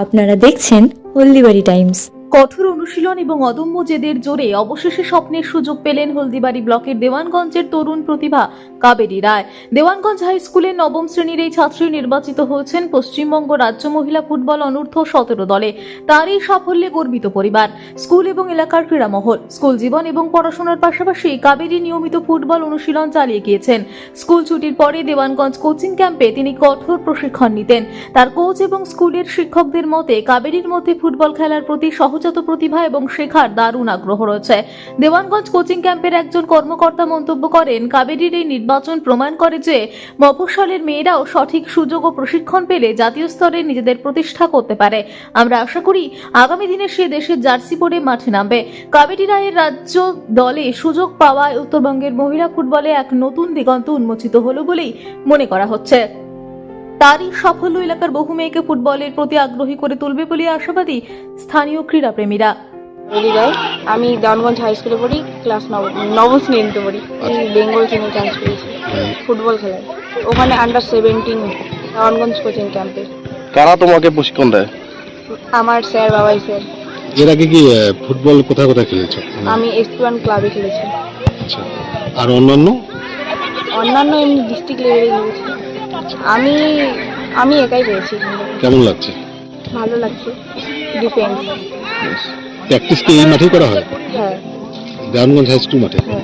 আপনারা দেখছেন হলদিবাড়ি টাইমস। কঠোর অনুশীলন এবং অদম্য জেদের জোরে অবশেষে স্বপ্নের সুযোগ পেলেন হলদিবাড়ি ব্লকের দেওয়ানগঞ্জের তরুণ প্রতিভা কাবেরী রায়। দেওয়ানগঞ্জ হাই স্কুলের নবম শ্রেণীর এই ছাত্রী নির্বাচিত হয়েছেন পশ্চিমবঙ্গ রাজ্য মহিলা ফুটবল অনূর্ধ্ব 17 দলে। তার এই সাফল্যে গর্বিত পরিবার, স্কুল এবং এলাকার ক্রীড়া মহল। স্কুল জীবন এবং পড়াশোনার পাশাপাশি কাবেরী নিয়মিত ফুটবল অনুশীলন চালিয়ে গিয়েছেন। স্কুল ছুটির পরে দেওয়ানগঞ্জ কোচিং ক্যাম্পে তিনি কঠোর প্রশিক্ষণ নিতেন। তার কোচ এবং স্কুলের শিক্ষকদের মতে কাবেরীর মধ্যে ফুটবল খেলার প্রতি সহজাত প্রতিভা এবং শেখার দারুণ আগ্রহ রয়েছে। দেওয়ানগঞ্জ কোচিং ক্যাম্পের একজন কর্মকর্তা মন্তব্য করেন, কাবেরীর এই নির্বাচন প্রমাণ করে যে মফস্বলের মেয়েরাও সঠিক সুযোগ ও প্রশিক্ষণ পেলে জাতীয় স্তরে নিজেদের প্রতিষ্ঠা করতে পারে। আমরা আশা করি আগামী দিনে সে দেশের জার্সি পরে মাঠে নামবে। কাবেরী রায়ের রাজ্য দলে সুযোগ পাওয়ায় উত্তরবঙ্গের মহিলা ফুটবলে এক নতুন দিগন্ত উন্মোচিত হলো বলেই মনে করা হচ্ছে। তারই সাফল্য এলাকার বহু মেয়েকে ফুটবলের প্রতি আগ্রহী করে তুলবে বলে আশাবাদী স্থানীয় ক্রীড়াপ্রেমীরা। আমি দেওয়ানগঞ্জ হাই স্কুলে পড়ি, ক্লাস নবম শ্রেণীতে পড়ি। এই বেঙ্গল টিমে চান্স পেয়েছি ফুটবল খেলায়, ওখানে আন্ডার 17 দেওয়ানগঞ্জ কোচিং ক্যাম্পে। কারা তোমাকে প্রশিক্ষণ দেয়? আমার স্যার, বাবাই স্যার। এর আগে কি ফুটবল কোথায় কোথায় খেলেছো? আমি এসপিওয়ান ক্লাবে খেলেছি। আচ্ছা, আর অন্যান্য এমনি ডিস্ট্রিক্ট লেভেলে খেলেছি। আমি একাই পেয়েছি। কেমন লাগছে? ভালো লাগছে। ডিফেন্স। প্র্যাকটিস কি এই মাঠেই করা হয়? হ্যাঁ দেওয়ানগঞ্জ হাই স্কুল মাঠে? হ্যাঁ।